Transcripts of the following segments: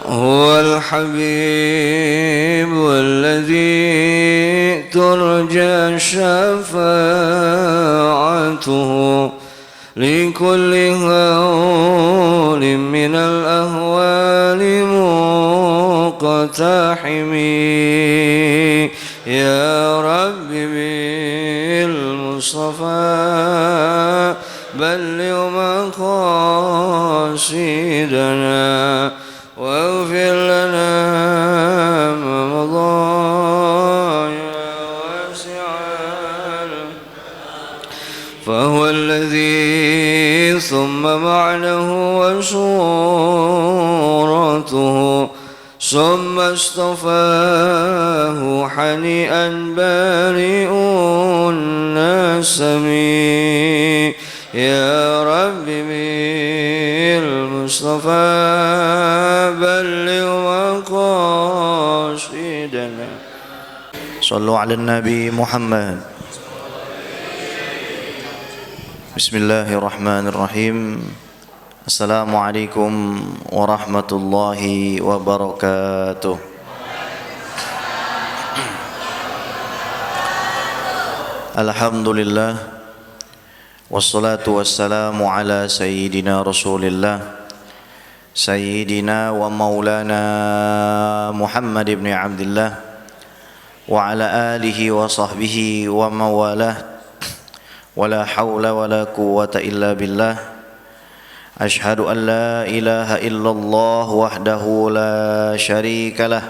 هو الحبيب الذي ترجى شفاعته لكل هول من الأهوال مقتحم يا رب بالمصطفى بلغ مقاصدنا واغفر لنا ما مضى يا واسع فهو الذي ثم معنه وصورته ثم اصطفاه حنيئا بارئ النسم يا رب بالمصطفى بلغ مقاصدنا صلوا على النبي محمد. Bismillahirrahmanirrahim. Assalamualaikum warahmatullahi wabarakatuh. Alhamdulillah, wassalatu wassalamu ala sayyidina Rasulillah, sayyidina wa maulana Muhammad ibn Abdullah wa ala alihi wa sahbihi wa mawalah. Wala hawla wala quwwata illa billah. Ashhadu an la ilaha illallah wahdahu la syarika lah.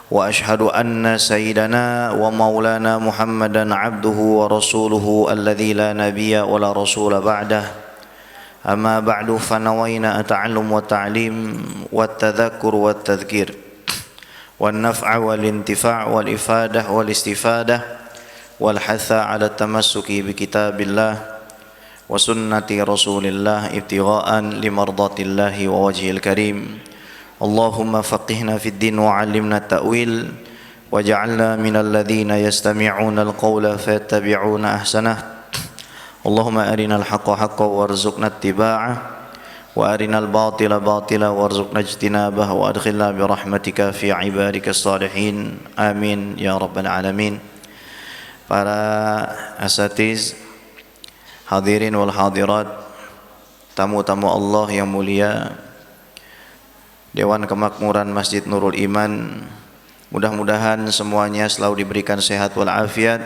Wa ashhadu anna sayyidana wa maulana Muhammadan abduhu wa rasuluhu alladhi la nabiyya wa la rasula ba'dah. Amma ba'du fanawayna ata'allum wa ta'lim wa tadhakkur wa tadhkir wa naf'a wal intifa' wal ifadah wal istifadah wal hatha ala tamassuki bi kitabillah wa sunnati rasulillah ibtigha'an limardatillahi wa wajhil karim. Allahumma faqihna fid din wa 'allimna ta'wil waj'alna minal ladzina yastami'una al-qawla fayattabi'una ahsanah. Allahumma arinal haqqa haqqan warzuqna ittiba'ah wa arinal batila batila warzuqna ijtinabah wa adkhilna bi rahmatika fi ibadikas salihin. Amin ya rabbal alamin. Para asatiz, hadirin wal hadirat, tamu-tamu Allah yang mulia, Dewan Kemakmuran Masjid Nurul Iman, mudah-mudahan semuanya selalu diberikan sehat wal afiat,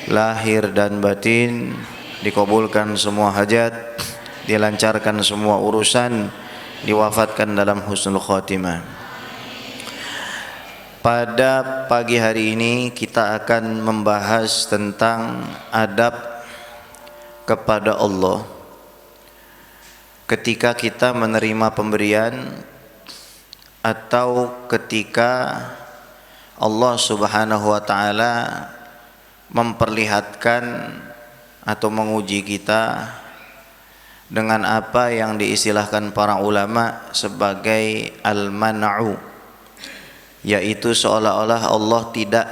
lahir dan batin, dikabulkan semua hajat, dilancarkan semua urusan, diwafatkan dalam husnul khatimah. Pada pagi hari ini kita akan membahas tentang adab kepada Allah ketika kita menerima pemberian atau ketika Allah Subhanahu wa taala memperlihatkan atau menguji kita dengan apa yang diistilahkan para ulama sebagai al-man'u, yaitu seolah-olah Allah tidak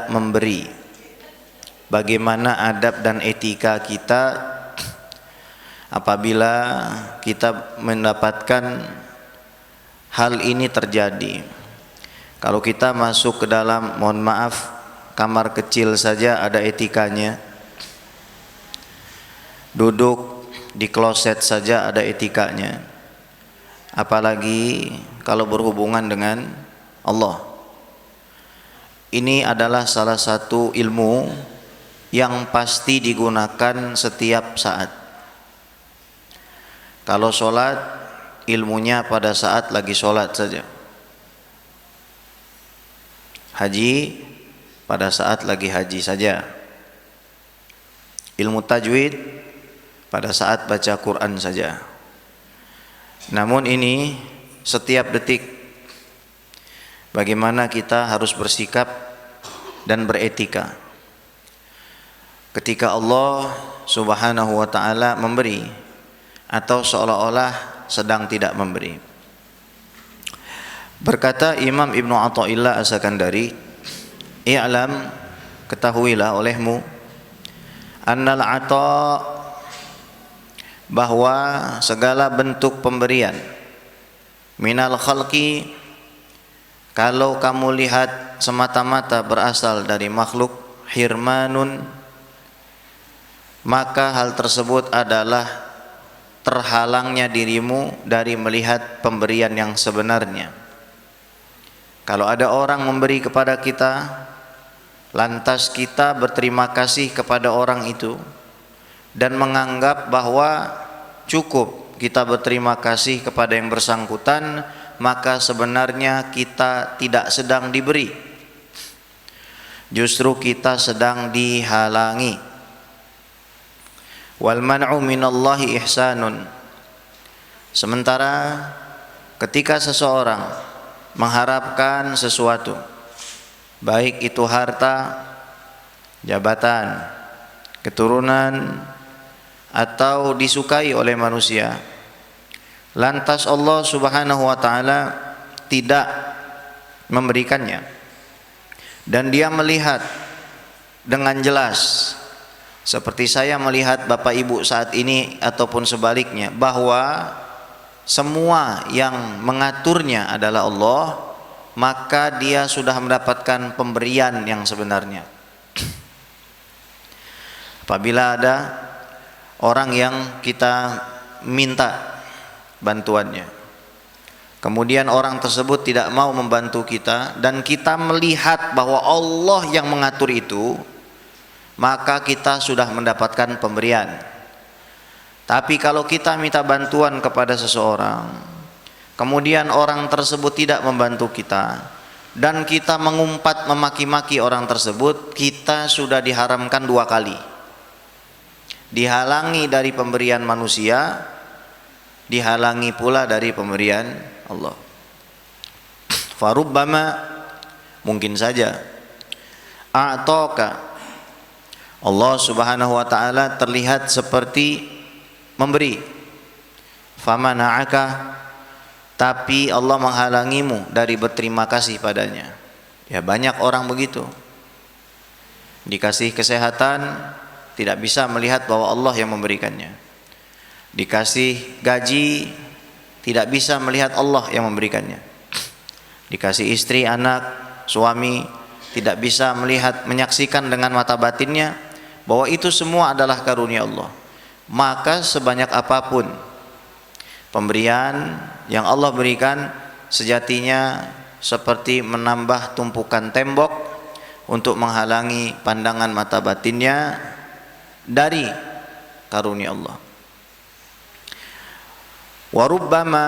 memberi. Bagaimana adab dan etika kita apabila kita mendapatkan hal ini terjadi. Kalau kita masuk ke dalam, mohon maaf, kamar kecil saja ada etikanya. Duduk di kloset saja ada etikanya. Apalagi kalau berhubungan dengan Allah. Ini adalah salah satu ilmu yang pasti digunakan setiap saat. Kalau sholat, ilmunya pada saat lagi sholat saja. Haji, pada saat lagi haji saja. Ilmu tajwid, pada saat baca Quran saja. Namun ini setiap detik bagaimana kita harus bersikap dan beretika ketika Allah Subhanahu wa taala memberi atau seolah-olah sedang tidak memberi. Berkata Imam Ibnu Athaillah As-Sakandari, "I'lam, ketahuilah olehmu, annal ata, bahwa segala bentuk pemberian minal khalqi, kalau kamu lihat semata-mata berasal dari makhluk, hirmanun, maka hal tersebut adalah terhalangnya dirimu dari melihat pemberian yang sebenarnya. Kalau ada orang memberi kepada kita, lantas kita berterima kasih kepada orang itu dan menganggap bahwa cukup kita berterima kasih kepada yang bersangkutan, maka sebenarnya kita tidak sedang diberi, justru kita sedang dihalangi. Wal man'u minallahi ihsanun. Sementara ketika seseorang mengharapkan sesuatu, baik itu harta, jabatan, keturunan, atau disukai oleh manusia, lantas Allah Subhanahu wa ta'ala tidak memberikannya, dan dia melihat dengan jelas, seperti saya melihat Bapak Ibu saat ini ataupun sebaliknya, bahwa semua yang mengaturnya adalah Allah, maka dia sudah mendapatkan pemberian yang sebenarnya. Apabila ada orang yang kita minta bantuannya, kemudian orang tersebut tidak mau membantu kita, dan kita melihat bahwa Allah yang mengatur itu, maka kita sudah mendapatkan pemberian. Tapi kalau kita minta bantuan kepada seseorang, kemudian orang tersebut tidak membantu kita, dan kita mengumpat memaki-maki orang tersebut, kita sudah diharamkan dua kali. Dihalangi dari pemberian manusia, dihalangi pula dari pemberian Allah. Farubbama, mungkin saja, a'taka, Allah Subhanahu wa ta'ala terlihat seperti memberi, famana'aka, tapi Allah menghalangimu dari berterima kasih padanya. Ya, banyak orang begitu, dikasih kesehatan tidak bisa melihat bahwa Allah yang memberikannya, dikasih gaji tidak bisa melihat Allah yang memberikannya, dikasih istri, anak, suami tidak bisa melihat, menyaksikan dengan mata batinnya bahwa itu semua adalah karunia Allah. Maka sebanyak apapun pemberian yang Allah berikan, sejatinya seperti menambah tumpukan tembok untuk menghalangi pandangan mata batinnya dari karunia Allah. Warubbama,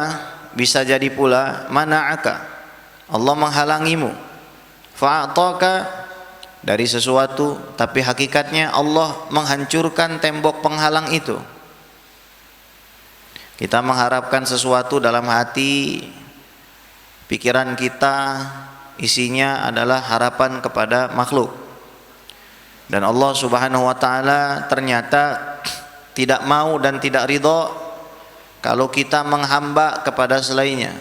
bisa jadi pula, mana'aka, Allah menghalangimu, fa'ataka, dari sesuatu, tapi hakikatnya Allah menghancurkan tembok penghalang itu. Kita mengharapkan sesuatu dalam hati, pikiran kita isinya adalah harapan kepada makhluk, dan Allah Subhanahu wa ta'ala ternyata tidak mau dan tidak ridho kalau kita menghamba kepada selainnya.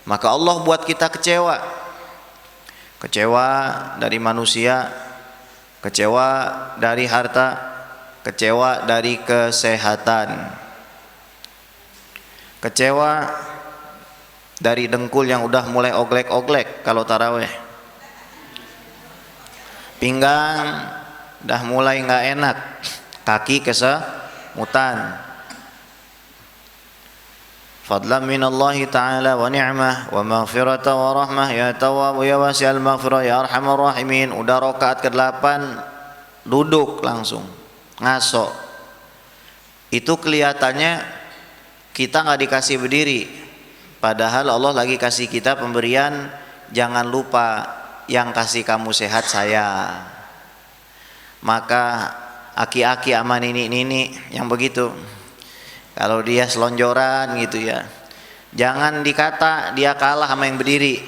Maka Allah buat kita kecewa, kecewa dari manusia, kecewa dari harta, kecewa dari kesehatan, kecewa dari dengkul yang udah mulai oglek-oglek kalau taraweh, pinggang dah mulai nggak enak, kaki kesemutan. Fadlan minallahi ta'ala wa ni'mah wa maghfirata wa rahmah ya tawwab ya wasi'al maghfirah ya arhamar rahimin. Udah rakaat ke-8 duduk langsung ngaso. Itu kelihatannya kita nggak dikasih berdiri, padahal Allah lagi kasih kita pemberian. Jangan lupa, yang kasih kamu sehat saya. Maka aki-aki aman ini yang begitu, kalau dia selonjoran gitu ya, jangan dikata dia kalah sama yang berdiri.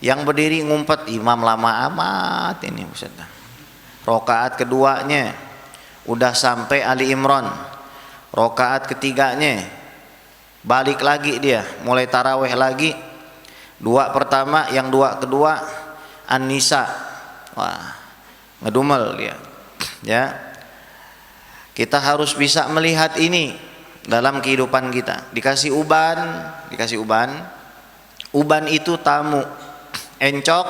Yang berdiri ngumpet, imam lama amat ini Ustaz. Rokaat keduanya udah sampai Ali Imran, rokaat ketiganya balik lagi dia, mulai taraweh lagi. Dua pertama, yang dua kedua An-Nisa, wah ngedumel dia. Ya, kita harus bisa melihat ini dalam kehidupan kita. Dikasih uban. Uban itu tamu. Encok,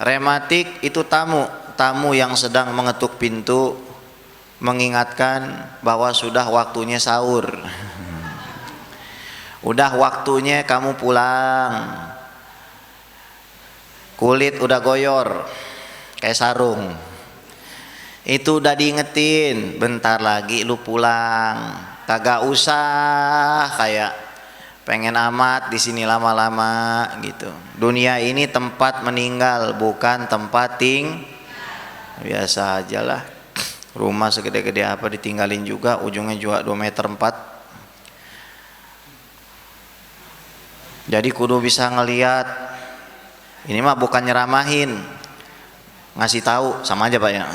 rematik itu tamu yang sedang mengetuk pintu mengingatkan bahwa sudah waktunya sahur. Udah waktunya kamu pulang. Kulit udah goyor kayak sarung. Itu udah diingetin, bentar lagi lu pulang. Kagak usah kayak pengen amat di sini lama-lama gitu. Dunia ini tempat meninggal, bukan tempat biasa aja lah. Rumah segede-gede apa ditinggalin juga, ujungnya juga 2 meter 4. Jadi kudu bisa ngelihat. Ini mah bukan nyeramahin, ngasih tahu, sama aja Pak ya.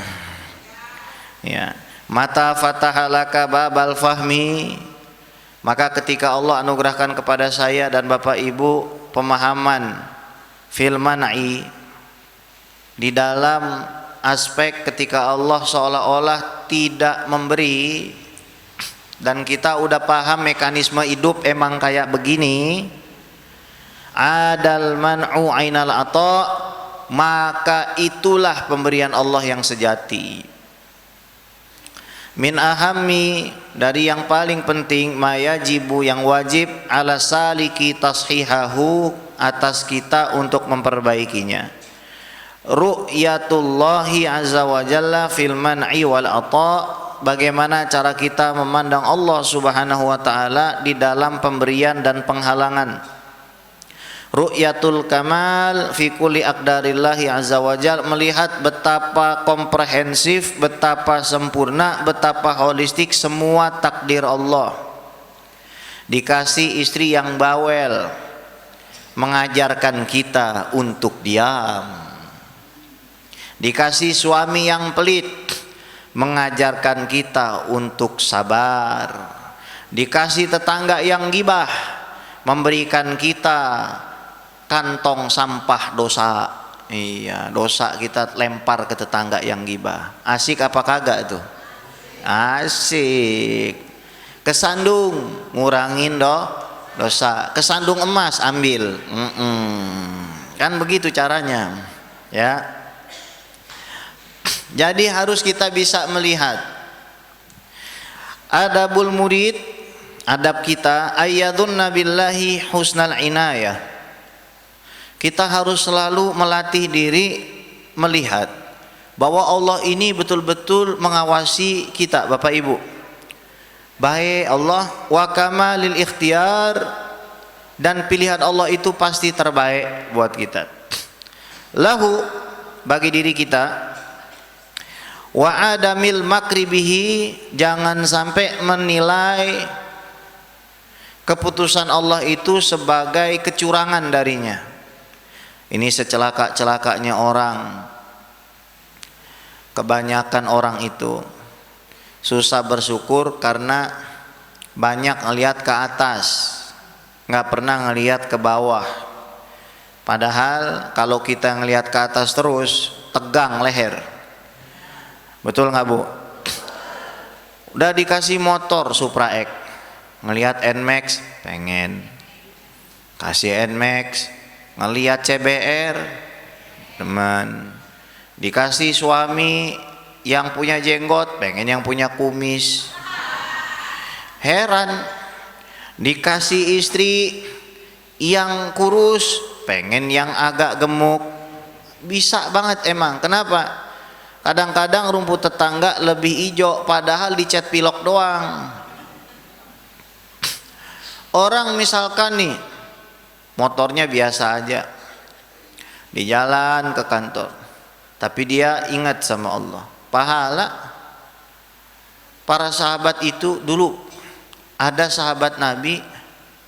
Ya, mata fatahalaka babal fahmi, maka ketika Allah anugerahkan kepada saya dan Bapak Ibu pemahaman fil man'i, di dalam aspek ketika Allah seolah-olah tidak memberi dan kita udah paham mekanisme hidup emang kayak begini, adal man'u ainal ata, maka itulah pemberian Allah yang sejati. Min ahammi, dari yang paling penting, mayajibu, yang wajib, ala saliki tashihahu, atas kita untuk memperbaikinya. Ru'yatullahi azza wa jalla fil man'i wal ata, bagaimana cara kita memandang Allah subhanahu wa ta'ala di dalam pemberian dan penghalangan. Ru'yatul kamal fi kulli aqdarillahi azza wa jalla, melihat betapa komprehensif, betapa sempurna, betapa holistik semua takdir Allah. Dikasih istri yang bawel, mengajarkan kita untuk diam. Dikasih suami yang pelit, mengajarkan kita untuk sabar. Dikasih tetangga yang gibah, memberikan kita kantong sampah dosa. Iya, dosa kita lempar ke tetangga yang gibah. Asik apa kagak tuh? Asik. Kesandung, ngurangin dosa. Kesandung emas, ambil. Kan begitu caranya, ya. Jadi harus kita bisa melihat adabul murid, adab kita ayyadunna billahi husnal inayah. Kita harus selalu melatih diri melihat bahwa Allah ini betul-betul mengawasi kita, Bapak Ibu. Baik Allah, wa kamalil ikhtiyar, dan pilihan Allah itu pasti terbaik buat kita. Lahu, bagi diri kita, wa adamil makri bihi, jangan sampai menilai keputusan Allah itu sebagai kecurangan darinya. Ini secelaka-celakanya orang. Kebanyakan orang itu susah bersyukur karena banyak ngelihat ke atas, nggak pernah ngelihat ke bawah. Padahal kalau kita ngelihat ke atas terus, tegang leher. Betul nggak Bu? Udah dikasih motor Supra X, ngelihat Nmax pengen, kasih Nmax. Ngelihat CBR teman, dikasih suami yang punya jenggot pengen yang punya kumis. Heran, dikasih istri yang kurus pengen yang agak gemuk. Bisa banget emang. Kenapa? Kadang-kadang rumput tetangga lebih hijau padahal dicat pilok doang. Orang misalkan nih motornya biasa aja, di jalan ke kantor, tapi dia ingat sama Allah. Pahala. Para sahabat itu dulu, ada sahabat Nabi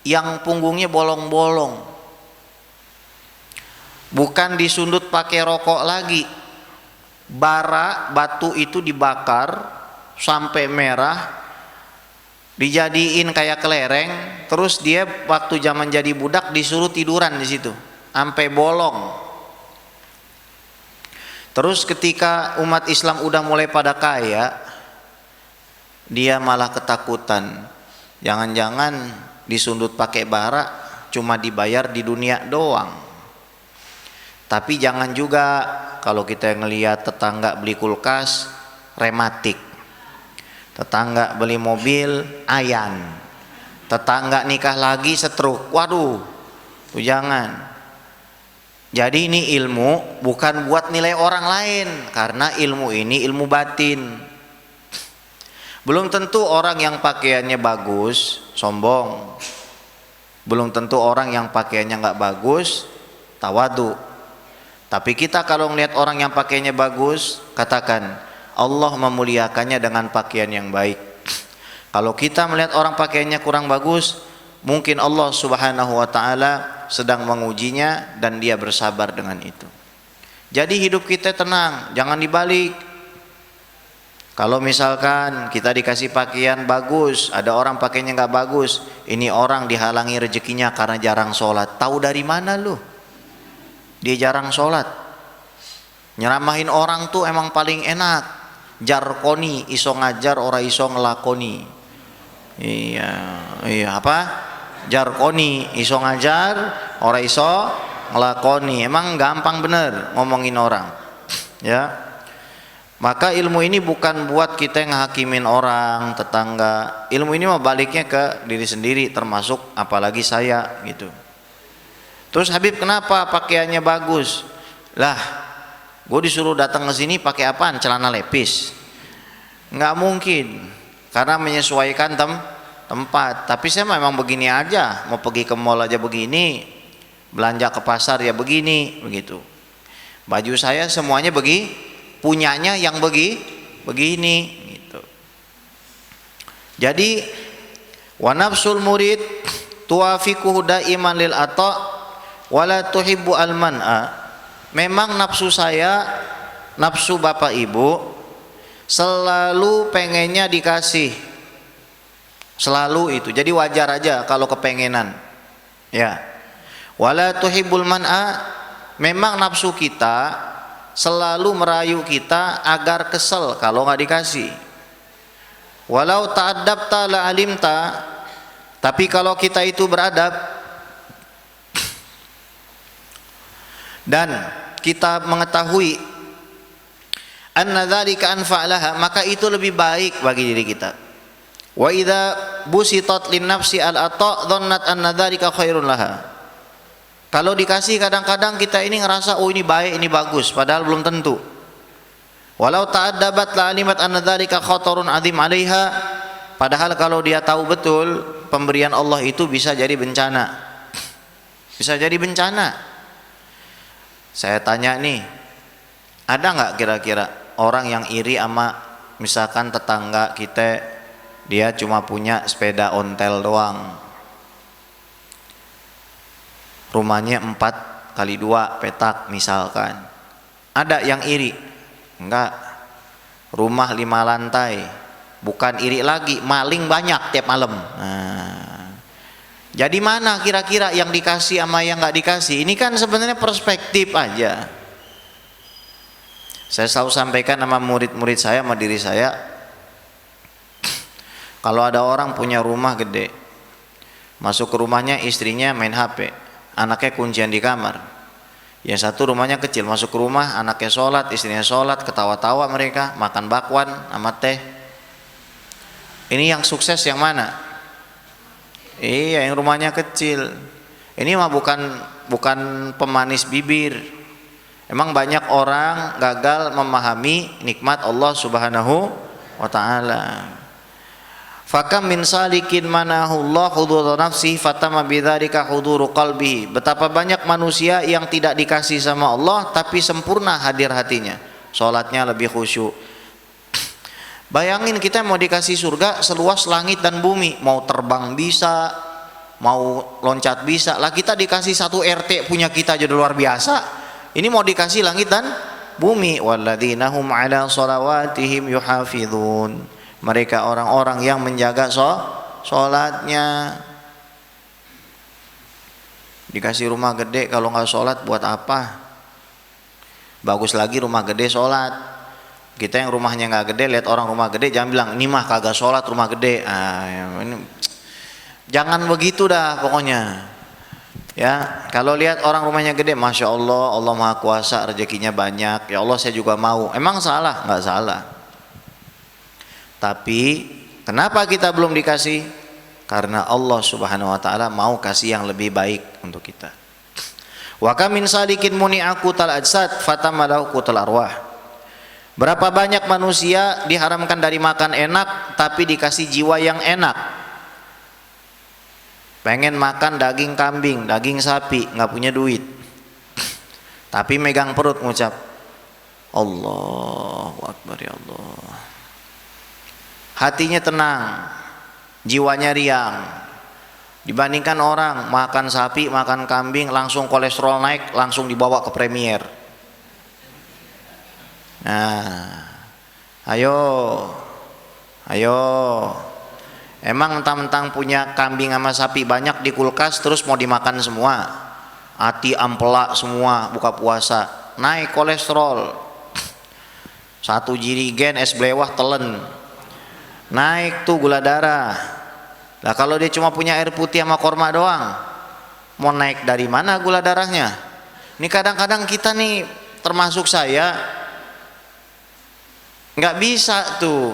yang punggungnya bolong-bolong, bukan disundut pakai rokok lagi, bara batu itu dibakar sampai merah, dijadiin kayak kelereng, terus dia waktu zaman jadi budak disuruh tiduran di situ sampai bolong. Terus ketika umat Islam udah mulai pada kaya, dia malah ketakutan. Jangan-jangan disundut pakai bara cuma dibayar di dunia doang. Tapi jangan juga kalau kita ngelihat tetangga beli kulkas, rematik. Tetangga beli mobil, ayan. Tetangga nikah lagi, stroke. Waduh, tuh jangan. Jadi ini ilmu bukan buat nilai orang lain, karena ilmu ini ilmu batin. Belum tentu orang yang pakaiannya bagus sombong. Belum tentu orang yang pakaiannya nggak bagus tawadu. Tapi kita kalau melihat orang yang pakaiannya bagus, katakan Allah memuliakannya dengan pakaian yang baik. Kalau kita melihat orang pakaiannya kurang bagus, mungkin Allah Subhanahu wa taala sedang mengujinya dan dia bersabar dengan itu. Jadi hidup kita tenang, jangan dibalik. Kalau misalkan kita dikasih pakaian bagus, ada orang pakainya nggak bagus, ini orang dihalangi rezekinya karena jarang sholat. Tahu dari mana lu? Dia jarang sholat. Nyeramahin orang tuh emang paling enak. Jarkoni, iso ngajar, ora iso ngelakoni. Iya apa? Jarkoni, iso ngajar, ora iso ngelakoni. Emang gampang bener ngomongin orang, ya. Maka ilmu ini bukan buat kita ngehakimin orang, tetangga. Ilmu ini mau baliknya ke diri sendiri, termasuk apalagi saya gitu. Terus Habib kenapa pakaiannya bagus? Lah, gue disuruh datang ke sini pakai apaan? Celana lepis? Nggak mungkin, karena menyesuaikan tempat. Tapi saya memang begini aja, mau pergi ke mall aja begini, belanja ke pasar ya begini, begitu. Baju saya semuanya punyanya yang begini gitu. Jadi wa nafsul murid tuafiquhu daiman lil ata wala tuhibbu al man'a. Memang nafsu saya, nafsu bapak ibu selalu pengennya dikasih, selalu itu. Jadi wajar aja kalau kepengenan, ya. Wala tuhibbul man'a, memang nafsu kita selalu merayu kita agar kesel kalau nggak dikasih. Walau ta'addabta la alimta, tapi kalau kita itu beradab dan kita mengetahui anna dzalika anfa'laha, maka itu lebih baik bagi diri kita. Wa idza busitat lin nafsi al ata dhannat anna dzalika khairun laha. Kalau dikasih kadang-kadang kita ini ngerasa oh ini baik, ini bagus, padahal belum tentu. Walau ta'addabat la alimat anna dzalika khatarun azim 'alaiha, padahal kalau dia tahu betul pemberian Allah itu bisa jadi bencana. Bisa jadi bencana. Saya tanya nih, ada nggak kira-kira orang yang iri sama misalkan tetangga kita, dia cuma punya sepeda ontel doang, rumahnya 4x2 petak misalkan. Ada yang iri? Enggak. Rumah 5 lantai, bukan iri lagi, maling banyak tiap malam. Nah, jadi mana kira-kira yang dikasih sama yang nggak dikasih? Ini kan sebenarnya perspektif aja. Saya selalu sampaikan sama murid-murid saya, sama diri saya, kalau ada orang punya rumah gede, masuk ke rumahnya istrinya main HP, anaknya kuncian di kamar. Yang satu rumahnya kecil, masuk ke rumah anaknya sholat, istrinya sholat, ketawa-tawa mereka, makan bakwan sama teh. Ini yang sukses yang mana? Iya, yang rumahnya kecil. Ini mah bukan pemanis bibir. Emang banyak orang gagal memahami nikmat Allah Subhanahu wa taala. Fakam min salikin manahu Allah hudura nafsi fatama bidzalika huduru qalbi. Betapa banyak manusia yang tidak dikasih sama Allah tapi sempurna hadir hatinya. Salatnya lebih khusyuk. Bayangin kita mau dikasih surga seluas langit dan bumi, mau terbang bisa, mau loncat bisa. Lah kita dikasih 1 RT punya kita aja luar biasa. Ini mau dikasih langit dan bumi. Walladzina hum ala shalawatihim yuhafizun. Mereka orang-orang yang menjaga sholatnya. Dikasih rumah gede kalau nggak sholat buat apa? Bagus lagi rumah gede sholat. Kita yang rumahnya nggak gede, lihat orang rumah gede, jangan bilang ini mah kagak sholat rumah gede. Ini jangan begitu dah pokoknya. Ya, kalau lihat orang rumahnya gede, masya Allah, Allah Maha Kuasa, rezekinya banyak. Ya Allah, saya juga mau. Emang salah? Nggak salah. Tapi kenapa kita belum dikasih? Karena Allah Subhanahu Wa Taala mau kasih yang lebih baik untuk kita. Wa kam min salikin muni'aku tal ajsad fatamalahu kutal arwah. Berapa banyak manusia diharamkan dari makan enak tapi dikasih jiwa yang enak. Pengen makan daging kambing, daging sapi, nggak punya duit. Tapi megang perut ngucap Allahu Akbar ya Allah. Hatinya tenang, jiwanya riang. Dibandingkan orang makan sapi, makan kambing, langsung kolesterol naik, langsung dibawa ke premier. Nah, ayo, emang mentang-mentang punya kambing sama sapi banyak di kulkas terus mau dimakan semua, hati ampela semua buka puasa, naik kolesterol, 1 jirigen es blewah telen, naik tuh gula darah. Lah kalau dia cuma punya air putih sama korma doang, mau naik dari mana gula darahnya? Ini kadang-kadang kita nih, termasuk saya, nggak bisa tuh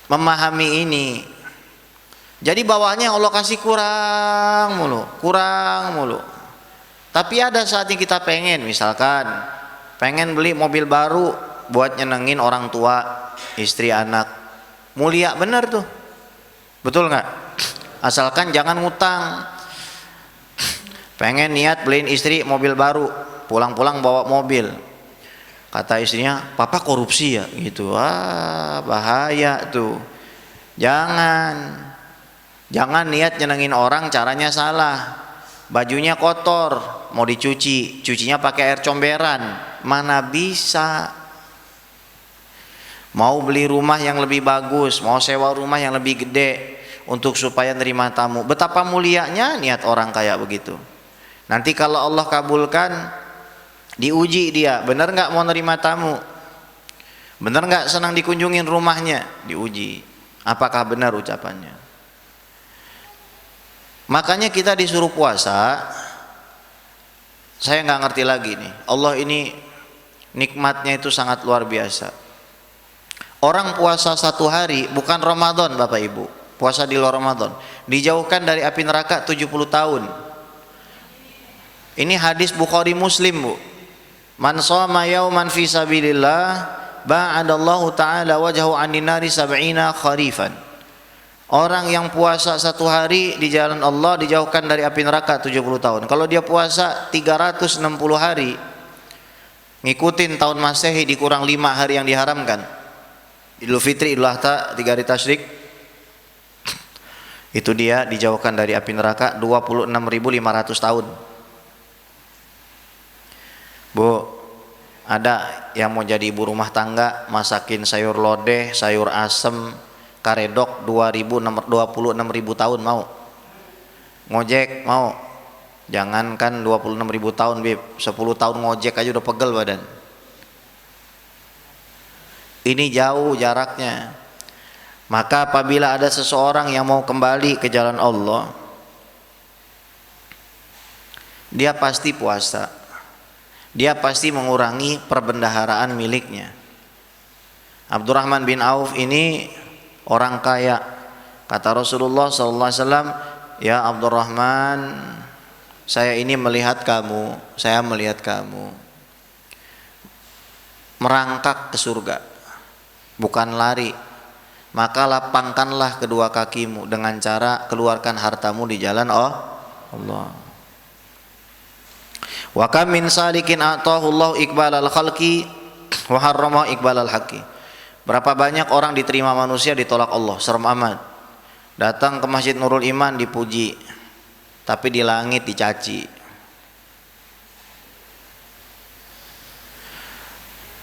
memahami ini. Jadi bawaannya Allah kasih kurang mulu. Tapi ada saatnya kita pengen, misalkan pengen beli mobil baru buat nyenengin orang tua, istri, anak. Mulia bener tuh, betul nggak? Asalkan jangan ngutang. Pengen niat beliin istri mobil baru, pulang-pulang bawa mobil. Kata istrinya, papa korupsi ya gitu. Bahaya tuh. Jangan niat nyenengin orang, caranya salah. Bajunya kotor, mau dicuci, cucinya pakai air comberan, mana bisa. Mau beli rumah yang lebih bagus, mau sewa rumah yang lebih gede untuk supaya nerima tamu. Betapa mulianya niat orang kayak begitu. Nanti kalau Allah kabulkan, diuji dia, benar nggak mau nerima tamu, benar nggak senang dikunjungin rumahnya, diuji apakah benar ucapannya. Makanya kita disuruh puasa. Saya nggak ngerti lagi nih, Allah ini nikmatnya itu sangat luar biasa. Orang puasa 1 hari, bukan Ramadan Bapak Ibu, puasa di luar Ramadan, dijauhkan dari api neraka 70 tahun. Ini hadis Bukhari Muslim, Bu. Man shoma yauman fi sabilillah ba'adallahu ta'ala wajhahu 'anil nari 70 kharifan. Orang yang puasa 1 hari di jalan Allah dijauhkan dari api neraka 70 tahun. Kalau dia puasa 360 hari, ngikutin tahun Masehi dikurang 5 hari yang diharamkan, Idul Fitri, Idul Adha, 3 hari tasyrik, itu dia dijauhkan dari api neraka 26.500 tahun. Bu, ada yang mau jadi ibu rumah tangga, masakin sayur lodeh, sayur asem, karedok 26.000 tahun mau? Ngojek mau? Jangankan 26.000 tahun, Bib, 10 tahun ngojek aja udah pegel badan. Ini jauh jaraknya. Maka apabila ada seseorang yang mau kembali ke jalan Allah, dia pasti puasa. Dia pasti mengurangi perbendaharaan miliknya. Abdurrahman bin Auf ini orang kaya. Kata Rasulullah SAW, ya Abdurrahman, saya ini melihat kamu, merangkak ke surga, bukan lari. Maka lapangkanlah kedua kakimu dengan cara keluarkan hartamu di jalan Allah. Wa kam min salikin atahu Allah iqbalal khalqi wa harrama iqbalal haqqi. Berapa banyak orang diterima manusia ditolak Allah, serem amat. Datang ke Masjid Nurul Iman dipuji, tapi di langit dicaci.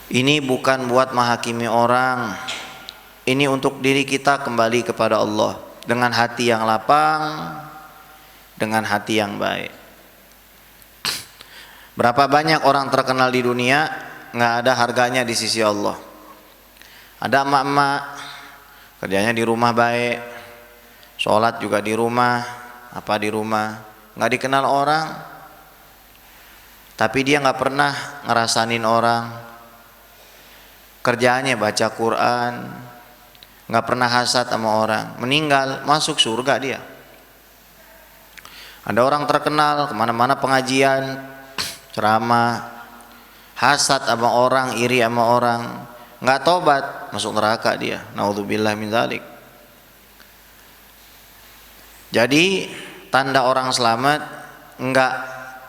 Ini bukan buat menghakimi orang, ini untuk diri kita kembali kepada Allah dengan hati yang lapang, dengan hati yang baik. Berapa banyak orang terkenal di dunia nggak ada harganya di sisi Allah. Ada emak-emak kerjanya di rumah baik, sholat juga di rumah, apa di rumah, nggak dikenal orang, tapi dia nggak pernah ngerasanin orang. Kerjaannya baca Quran, nggak pernah hasad sama orang, meninggal masuk surga dia. Ada orang terkenal kemana-mana pengajian, ceramah, hasad sama orang, iri sama orang, nggak tobat, masuk neraka dia. Naudzubillah min dzalik. Jadi tanda orang selamat nggak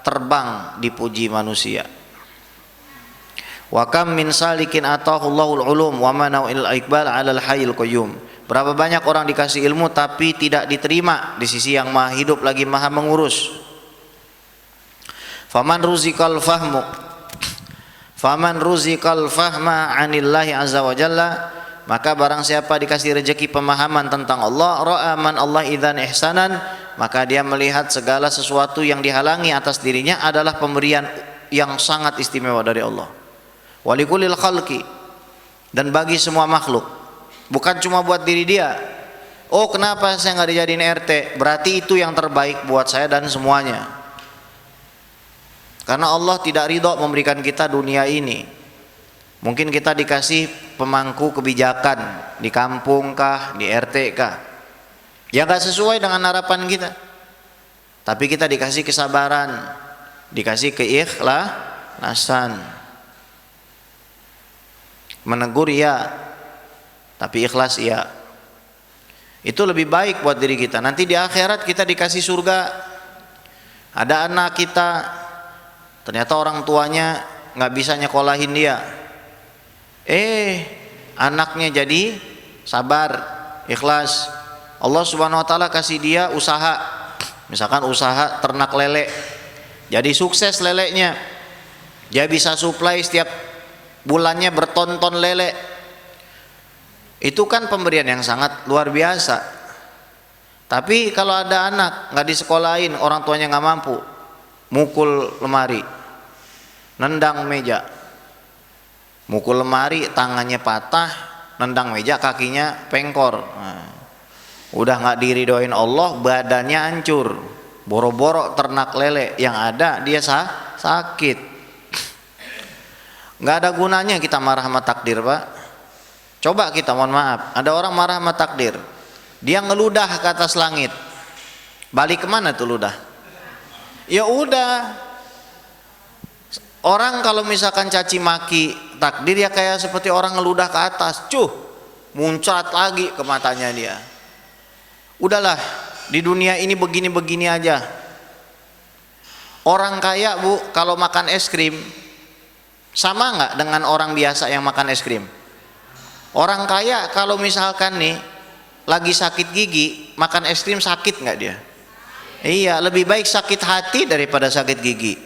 terbang dipuji manusia. Wa kam min salikin atahullahu ulum wa manau il iqbal 'alal hayyil qayyum. Berapa banyak orang dikasih ilmu tapi tidak diterima di sisi yang Maha hidup lagi Maha mengurus. Faman ruzikal fahma 'anillahi azza wa jalla, maka barang siapa dikasih rezeki pemahaman tentang Allah, ra'a man Allah idzan ihsanan, maka dia melihat segala sesuatu yang dihalangi atas dirinya adalah pemberian yang sangat istimewa dari Allah. Walikulil khalqi, dan bagi semua makhluk, bukan cuma buat diri dia. Oh, kenapa saya nggak dijadiin RT? Berarti itu yang terbaik buat saya dan semuanya. Karena Allah tidak ridho memberikan kita dunia ini. Mungkin kita dikasih pemangku kebijakan di kampung kah, di RT kah, ya nggak sesuai dengan harapan kita. Tapi kita dikasih kesabaran, dikasih keikhlasan. Menegur ya, tapi ikhlas ya. Itu lebih baik buat diri kita. Nanti di akhirat kita dikasih surga. Ada anak kita, ternyata orang tuanya nggak bisa nyekolahin dia. Anaknya jadi sabar, ikhlas. Allah Subhanahu wa taala kasih dia usaha. Misalkan usaha ternak lele. Jadi sukses lelenya. Dia bisa supply setiap bulannya berton-ton lele. Itu kan pemberian yang sangat luar biasa. Tapi kalau ada anak nggak disekolahin, orang tuanya nggak mampu, mukul lemari, nendang meja, mukul lemari, tangannya patah, nendang meja, kakinya pengkor. Udah nggak diridoin Allah, badannya hancur, boro-boro ternak lele, yang ada dia sakit. Nggak ada gunanya kita marah sama takdir, Pak. Coba kita, mohon maaf, ada orang marah sama takdir, dia ngeludah ke atas langit, balik kemana tuh ludah? Ya udah, orang kalau misalkan caci maki takdir ya kayak seperti orang ngeludah ke atas, muncrat lagi ke matanya dia. Udahlah, di dunia ini begini-begini aja. Orang kaya, Bu, kalau makan es krim sama nggak dengan orang biasa yang makan es krim? Orang kaya kalau misalkan nih lagi sakit gigi, makan es krim sakit nggak dia? Iya, lebih baik sakit hati daripada sakit gigi.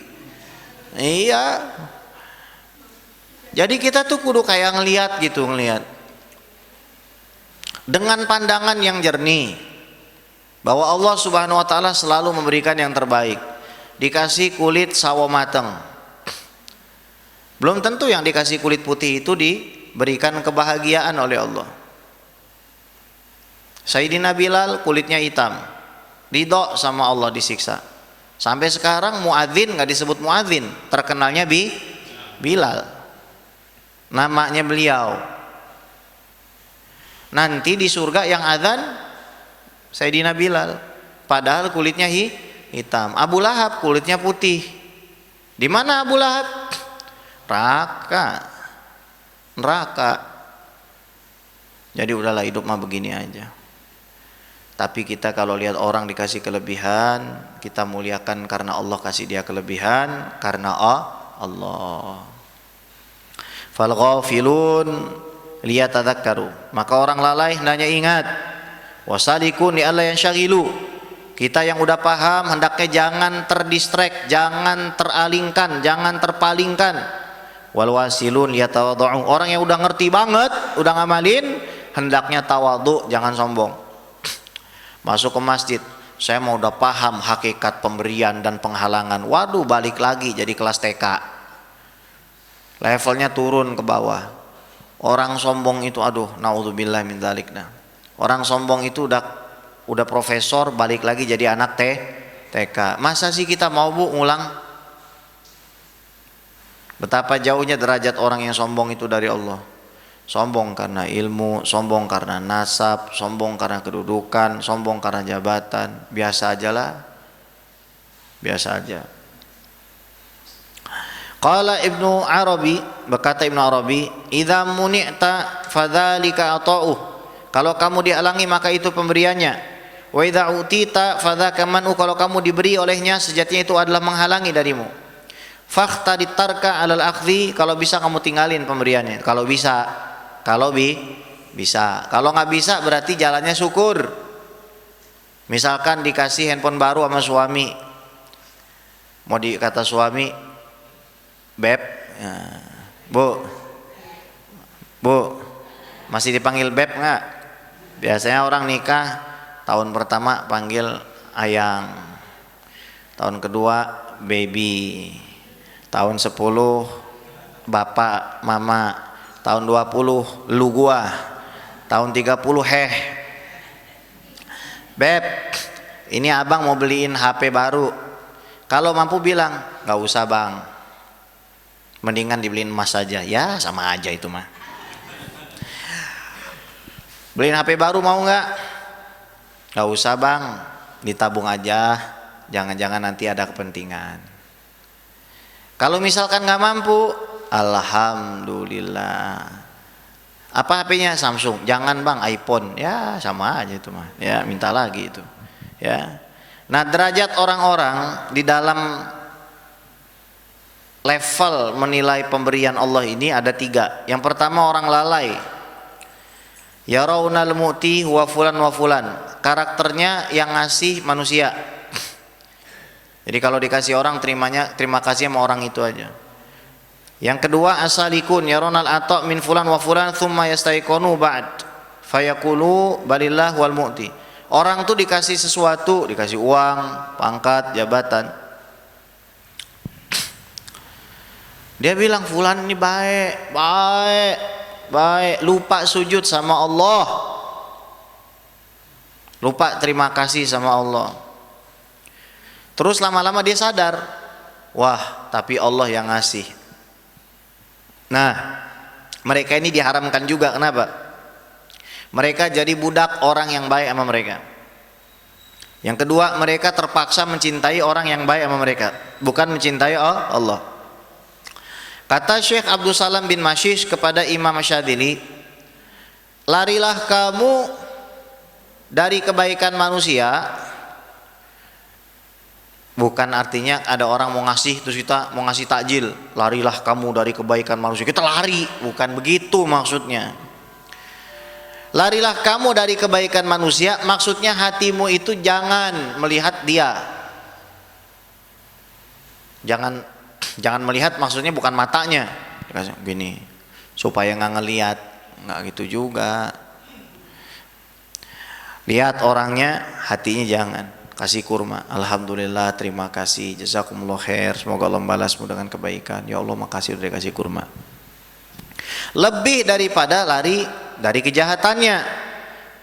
Iya. Jadi kita tuh kudu kayak ngelihat gitu, ngelihat dengan pandangan yang jernih bahwa Allah Subhanahu wa taala selalu memberikan yang terbaik. Dikasih kulit sawo mateng, belum tentu yang dikasih kulit putih itu diberikan kebahagiaan oleh Allah. Sayyidina Bilal kulitnya hitam, ridho sama Allah, disiksa. Sampai sekarang muadzin nggak disebut muadzin, terkenalnya Bilal, namanya beliau. Nanti di surga yang adzan Sayyidina Bilal, padahal kulitnya hitam. Abu Lahab kulitnya putih. Di mana Abu Lahab? Neraka. Jadi udahlah, hidup mah begini aja. Tapi kita kalau lihat orang dikasih kelebihan, kita muliakan karena Allah kasih dia kelebihan, karena Allah. Fal ghafilun liyatadzakkaru, maka orang lalai hendaknya ingat. Wasalikun li alla yanshagilu, kita yang udah paham hendaknya jangan terdistract, jangan teralingkan, jangan terpalingkan. Wal wasilun yatawadhu, orang yang udah ngerti banget, udah ngamalin, hendaknya tawadhu, jangan sombong. Masuk ke masjid, saya mau udah paham hakikat pemberian dan penghalangan. Waduh, balik lagi jadi kelas TK. levelnya turun ke bawah. Orang sombong itu, aduh, naudzubillah min dzalik. Nah, orang sombong itu udah profesor balik lagi jadi anak TK. Masa sih kita mau Bu ngulang? Betapa jauhnya derajat orang yang sombong itu dari Allah. Sombong karena ilmu, sombong karena nasab, sombong karena kedudukan, sombong karena jabatan. Biasa aja lah, biasa aja. Qala Ibnu Arabi, berkata Ibnu Arabi, idza muni'ta fadzalika ata'uh. Kalau kamu dihalangi maka itu pemberiannya. Wa idza utita fadzaka man'u. Kalau kamu diberi olehnya sejatinya itu adalah menghalangi darimu. Fakhtadit tarka 'alal akhdhi. Kalau bisa kamu tinggalin pemberiannya. Kalau bisa. Bisa. Kalau nggak bisa berarti jalannya syukur. Misalkan dikasih handphone baru sama suami. Mau dikata suami, Beb, ya. Bu, masih dipanggil Beb nggak? Biasanya orang nikah tahun pertama panggil ayang, tahun kedua baby, tahun 10 bapak, mama, tahun 20 lu gua, tahun 30 heh. Beb, ini abang mau beliin HP baru. Kalau mampu bilang, nggak usah bang, mendingan dibeliin emas saja. Ya sama aja itu mah. Beliin HP baru mau nggak? Nggak usah bang, ditabung aja. Jangan-jangan nanti ada kepentingan. Kalau misalkan nggak mampu, alhamdulillah. Apa HP-nya? Samsung. Jangan bang, iPhone. Ya sama aja itu mah. Ya minta lagi itu. Ya. Nah derajat orang-orang di dalam level menilai pemberian Allah ini ada 3. Yang pertama orang lalai. Yarawnal mu'ti wa fulan wa fulan. Karakternya yang ngasih manusia. Jadi kalau dikasih orang terima kasih sama orang itu aja. Yang kedua asalikun yaronal ata' min fulan wa fulan thumma yastaiqonu ba'd fayaqulu balillah wal mu'ti. Orang tuh dikasih sesuatu, dikasih uang, pangkat, jabatan. Dia bilang fulan ini baik, lupa sujud sama Allah. Lupa terima kasih sama Allah. Terus lama-lama dia sadar, wah, tapi Allah yang ngasih. Nah, mereka ini diharamkan juga. Kenapa? Mereka jadi budak orang yang baik sama mereka. Yang kedua, mereka terpaksa mencintai orang yang baik sama mereka, bukan mencintai Allah. Kata Syekh Abdul Salam bin Mashish kepada Imam Syadzili, larilah kamu dari kebaikan manusia. Bukan artinya ada orang mau ngasih terus kita mau ngasih takjil, larilah kamu dari kebaikan manusia, kita lari, bukan begitu maksudnya. Larilah kamu dari kebaikan manusia, maksudnya hatimu itu jangan melihat dia. Jangan melihat, maksudnya bukan matanya. Gini, supaya nggak ngelihat, nggak gitu juga. Lihat orangnya, hatinya jangan. Kasih kurma, alhamdulillah, terima kasih, jazakumullah khair, semoga Allah membalasmu dengan kebaikan. Ya Allah makasih udah kasih kurma. Lebih daripada lari dari kejahatannya.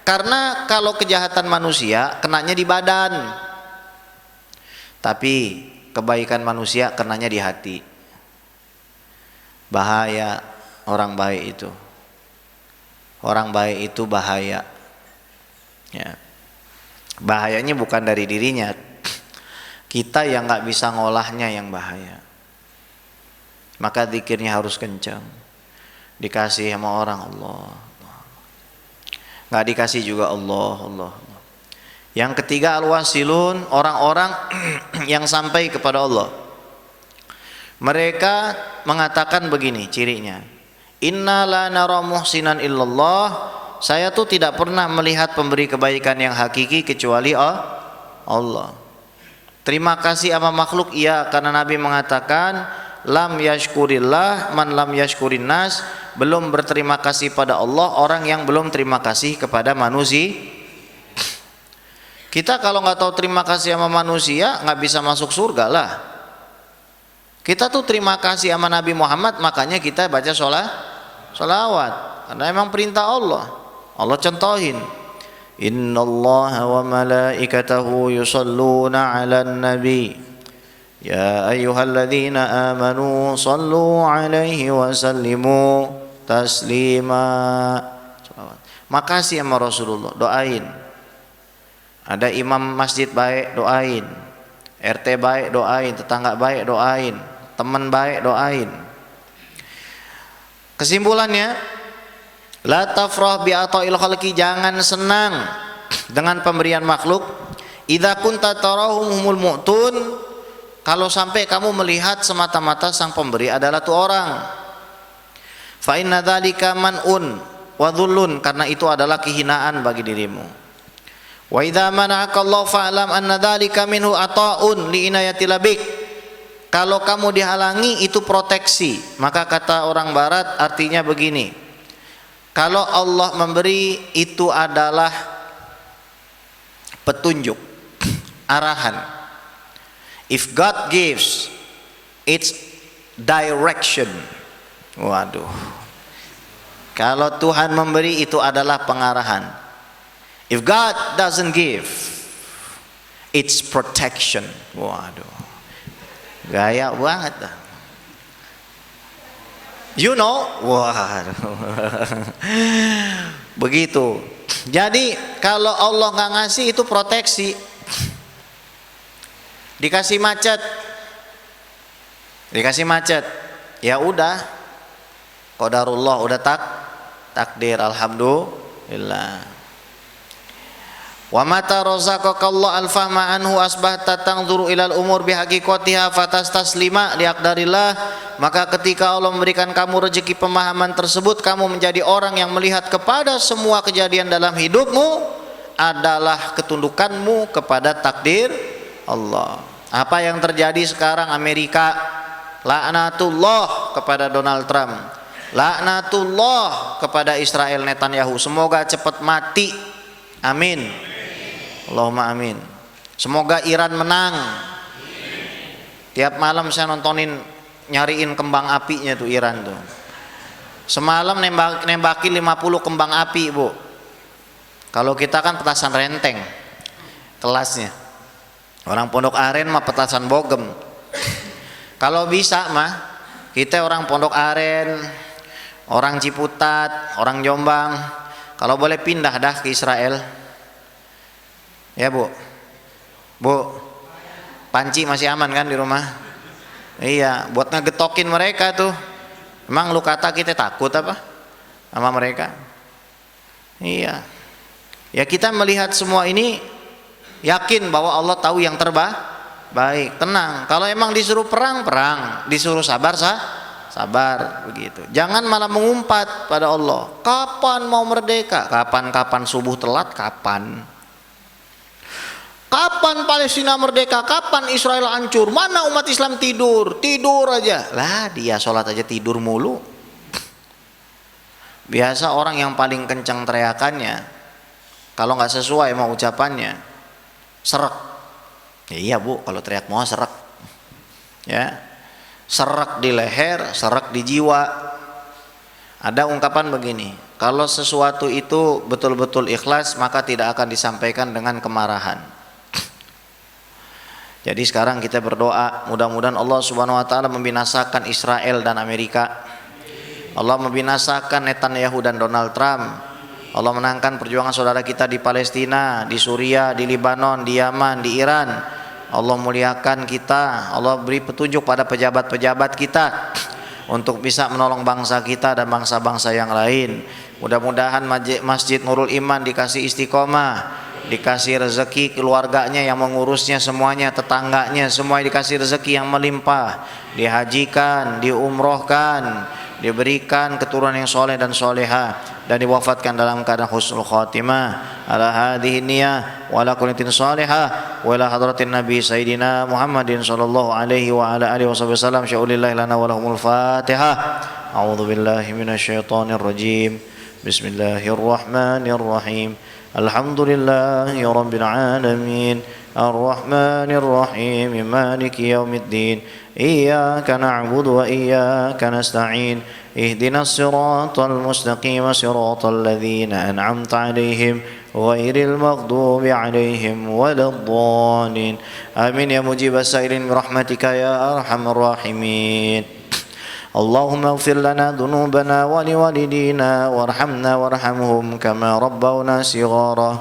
Karena kalau kejahatan manusia kenanya di badan, tapi kebaikan manusia kenanya di hati. Bahaya orang baik itu. Orang baik itu bahaya. Ya. Bahayanya bukan dari dirinya, kita yang nggak bisa ngolahnya yang bahaya. Maka zikirnya harus kencang. Dikasih sama orang Allah, nggak dikasih juga Allah. Yang ketiga al-wasilun, orang-orang yang sampai kepada Allah. Mereka mengatakan begini cirinya, inna la nara muhsinan illallah. Saya tuh tidak pernah melihat pemberi kebaikan yang hakiki kecuali Allah. Terima kasih sama makhluk, iya, karena Nabi mengatakan lam yashkurillah man lam yashkurin nas. Belum berterima kasih pada Allah orang yang belum terima kasih kepada manusia. Kita kalau nggak tahu terima kasih sama manusia nggak bisa masuk surga lah. Kita tuh terima kasih sama Nabi Muhammad, makanya kita baca sholawat karena emang perintah Allah. Allah contohin, innallaha wa malaikatahu yusalluna 'alan nabi ya ayyuhalladzina amanu sallu 'alaihi wa sallimu taslima. Makasih sama Rasulullah, doain. Ada imam masjid baik, doain. RT baik, doain. Tetangga baik, doain. Teman baik, doain. Kesimpulannya, la tafrah bi ata'il khalqi, jangan senang dengan pemberian makhluk. Idza kunta tarahum humul mu'tun, kalau sampai kamu melihat semata-mata sang pemberi adalah tuh orang. Fa inna dzalika man'un wa dhullun, karena itu adalah kehinaan bagi dirimu. Wa idza mana'aka Allah fa'lam anna dzalika minhu ata'un li inayatil bik, kalau kamu dihalangi itu proteksi. Maka kata orang barat artinya begini, kalau Allah memberi itu adalah petunjuk, arahan. If God gives, it's direction. Waduh. Kalau Tuhan memberi itu adalah pengarahan. If God doesn't give, it's protection. Waduh. Gaya banget dah. You know? Waduh. Begitu. Jadi kalau Allah nggak ngasih itu proteksi. Dikasih macet, ya udah, qadarullah, udah takdir, alhamdulillah. Wa mata razaqakallahu al-fahma anhu asbahta tanzuru ilal umur bihaqiqatiha fatastaslima liaqdarillah, maka ketika Allah memberikan kamu rezeki pemahaman tersebut, kamu menjadi orang yang melihat kepada semua kejadian dalam hidupmu adalah ketundukanmu kepada takdir Allah. Apa yang terjadi sekarang Amerika, laknatullah kepada Donald Trump, laknatullah kepada Israel Netanyahu, semoga cepat mati, amin, Allahumma amin. Semoga Iran menang. Tiap malam saya nontonin, nyariin kembang apinya tuh Iran tuh. Semalam nembakin 50 kembang api, Bu. Kalau kita kan petasan renteng kelasnya, orang Pondok Aren mah petasan bogem. Kalau bisa mah kita orang Pondok Aren, orang Ciputat, orang Jombang, kalau boleh pindah dah ke Israel. Ya Bu, panci masih aman kan di rumah? Iya, buat ngegetokin mereka tuh. Emang lu kata kita takut apa sama mereka? Iya. Ya kita melihat semua ini, yakin bahwa Allah tahu yang terbaik. Tenang. Kalau emang disuruh perang, disuruh sabar, sabar, begitu. Jangan malah mengumpat pada Allah. Kapan mau merdeka? Kapan subuh telat? Kapan Palestina merdeka? Kapan Israel hancur? Mana umat Islam tidur aja. Lah dia sholat aja tidur mulu. Biasa orang yang paling kencang teriakannya, kalau nggak sesuai sama ucapannya, serak. Ya, iya Bu, kalau teriak mau serak. Ya, serak di leher, serak di jiwa. Ada ungkapan begini, kalau sesuatu itu betul-betul ikhlas, maka tidak akan disampaikan dengan kemarahan. Jadi sekarang kita berdoa, mudah-mudahan Allah Subhanahu wa taala membinasakan Israel dan Amerika. Allah membinasakan Netanyahu dan Donald Trump. Allah menangkan perjuangan saudara kita di Palestina, di Suriah, di Lebanon, di Yaman, di Iran. Allah muliakan kita, Allah beri petunjuk pada pejabat-pejabat kita untuk bisa menolong bangsa kita dan bangsa-bangsa yang lain. Mudah-mudahan Masjid Nurul Iman dikasih istiqomah, dikasih rezeki keluarganya yang mengurusnya semuanya, tetangganya semua dikasih rezeki yang melimpah, dihajikan, diumrohkan, diberikan keturunan yang soleh dan soleha, dan diwafatkan dalam keadaan husnul khatimah. Ala hadhihi niyah wa ala kullatin salihah wa ila hadratin nabi sayyidina Muhammadin sallallahu alaihi wa ala alihi wasallam. Syaulillahi lana wa lahumul fatihah. A'udzu billahi minasyaitonir rajim. Bismillahirrahmanirrahim. Alhamdulillahi rabbil alamin. الرحمن الرحيم مالك يوم الدين إياك نعبد وإياك نستعين اهدنا الصراط المستقيم صراط الذين أنعمت عليهم غير المغضوب عليهم ولا الضالين آمين يا مجيب السائلين برحمتك يا أرحم الراحمين اللهم اغفر لنا ذنوبنا ولوالدينا وارحمنا وارحمهم كما ربونا صغارا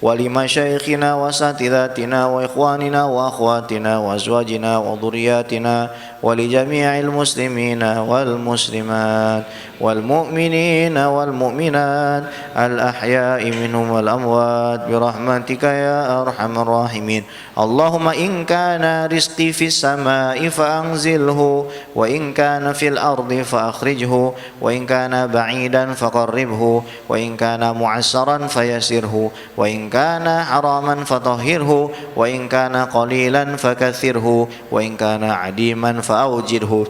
ولمشايخنا واساتذتنا وإخواننا وأخواتنا وأزواجنا وذرياتنا ولجميع المسلمين والمسلمات والمؤمنين والمؤمنات الأحياء منهم والأموات برحمتك يا أرحم الراحمين اللهم إن كان رزقي في السماء فأنزله وإن كان في الأرض فأخرجه وإن كان بعيدا فقربه وإن كان معسرا فيسره وإن كان حراما فطهره وإن كان قليلا فكثره وإن كان عديما فأوجده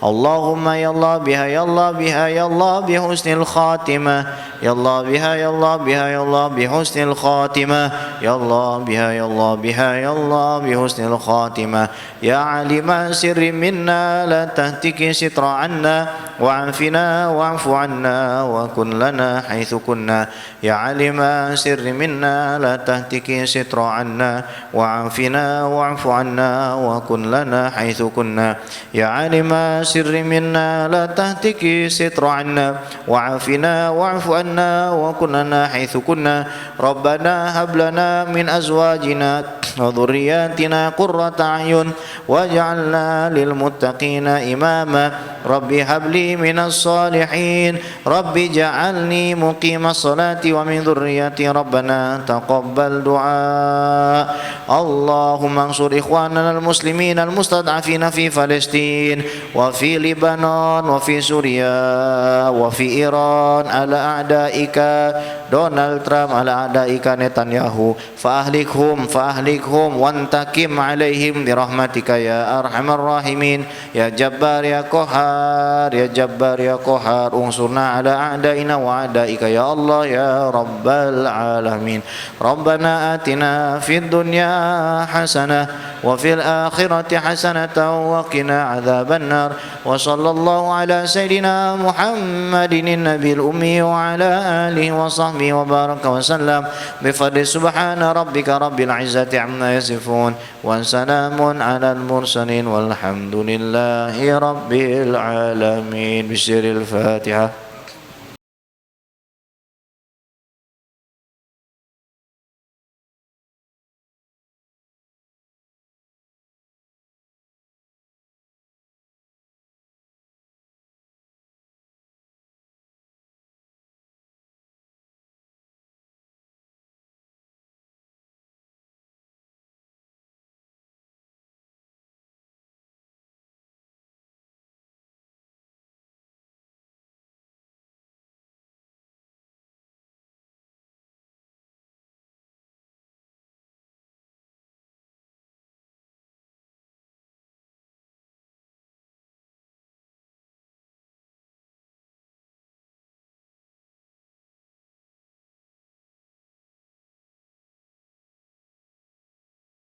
اللهم يا الله بها يا الله بها يا الله بحسن الخاتمة يا الله بها يا الله بها يا الله بحسن الخاتمة يا الله بها يا الله بها يا الله بحسن الخاتمة يا عالم سر منا لا تهتك ستر عنا وعافنا واعف عنا وكن لنا حيث كنا يا عالم سر منا لا تهتك ستر عنا وعافنا واعف عنا وكن لنا حيث كنا يا عالم سر منا لا تهتك ستر عنا وعافنا واعف عنا وكن لنا حيث كنا ربنا هب لنا من أزواجنا وذرياتنا قرة أعين واجعلنا للمتقين إماما ربي هب لي من الصالحين ربي اجعلني مقيم الصلاة ومن ذريتي ربنا تقبل دعاء اللهم انصر إخواننا المسلمين المستضعفين في فلسطين وفي لبنان وفي سوريا وفي إيران على أعدائك دونالد ترامب على أعدائك نتنياهو فأهلكهم وانتقم عليهم برحمتك يا أرحم الراحمين يا جبار يا قهار يا جبار يا قهار انصرنا على أعدائنا وأعدائك يا الله يا رب العالمين ربنا آتنا في الدنيا حسنة وفي الآخرة حسنة وقنا عذاب النار وصلى الله على سيدنا محمد النبي الأمي وعلى آله وصحبه وبارك وسلم بفضل سبحان ربك رب العزة عما يصفون وسلام على المرسلين والحمد لله رب العالمين بسر الفاتحة.